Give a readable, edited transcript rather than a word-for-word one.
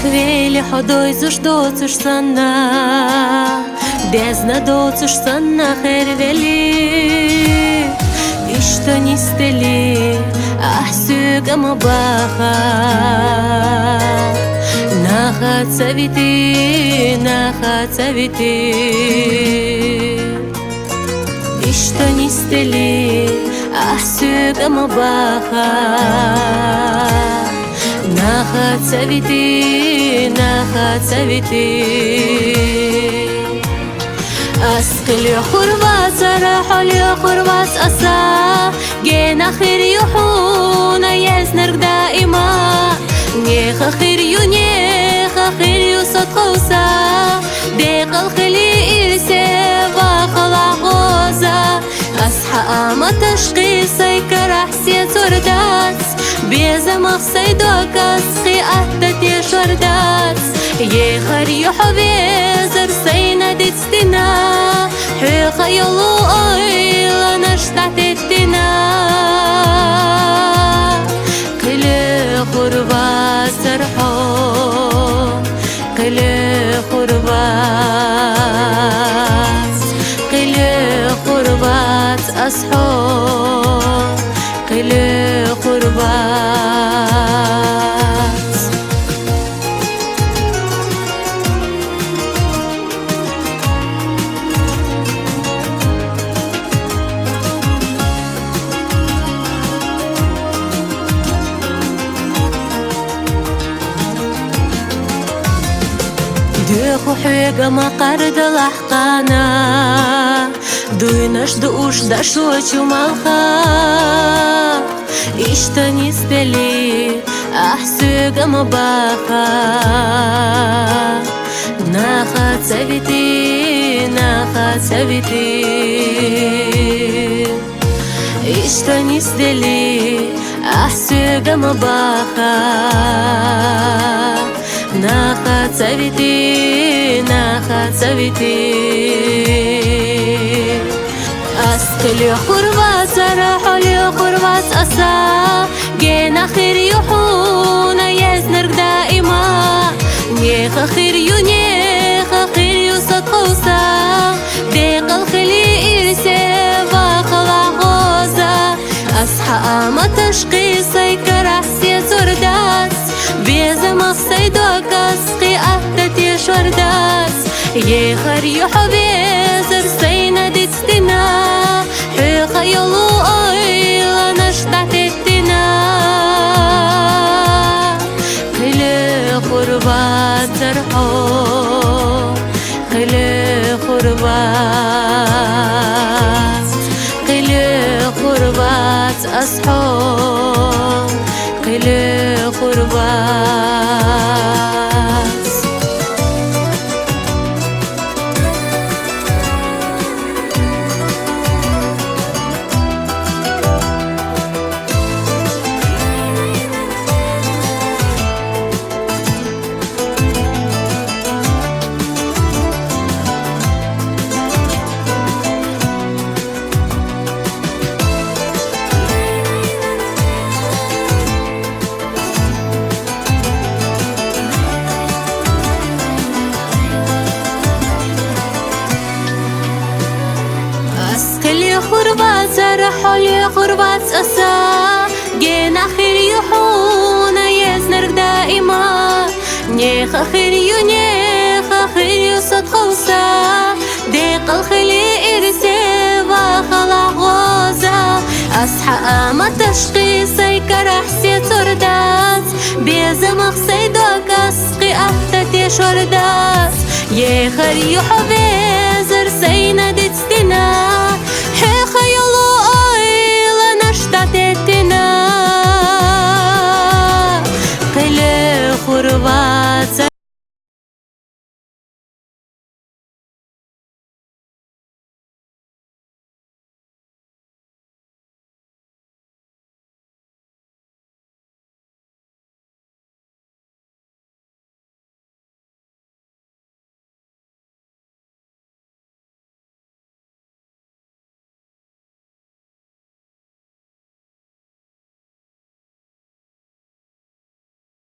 Хвели ходой зуждоцуш санна, бездна доцуш санна хервели. И что не стели, а сюгама баха. Наха цавити, наха цавити. И что не стели, а сюгама баха. Наха цавити, наха цавити. أسقل خرباس راحل خرباس أسا جينا خير يحون يزنر دائما نيخ خير ينيخ خير يصد خوسا ديق الخلي إرسي وخلا غوزا أصحى أما تشقيسي كرحسي سردات بيزا مخصي دوكاس خي أهدت يشوردات يخر يحبيزر سينا ديتستنا حيخ يلو أيلا نشتعت الدنا كل خربات سرحو كل خربات كل خربات أصحو كل خربات ديخو حيقا ما قرد الأحقانا دويناش دوش داشوچو مالخا إشتاني ستلي أحسوغا ما باخا ناخا تسابيتي ناخا تسابيتي إشتاني ستلي أحسوغا ما باخا наха цавити, наха цавити. أسقل خرباس راحل خرباس أسا جينا خير يحون يزنر دائما نيخ خير ينيخ خير يصد خوسا ديق الخلي إرسي وخلا غوزا أصحى أما تشقيسي كرحسي سردات بيزا مخصي دوكاس خي أهدت يشوردات يخر يحبيزر سينا ديتستنا حيخ يلو أيلا نشتعت الدنا كل خربات سرحو كل خربات كل خربات أصحو كل خربات خربات رحل خربات أسا جينا خير يحون يزنر دائما نيخ خير ينيخ خير يصد خوسا ديق الخلي إرسي وخلا غوزا أصحى أما تشقيسي كرحسي سردات بيزا مخصي دوكاس خي أهدت يشوردات يخر يحبيزر سينا ديتستنا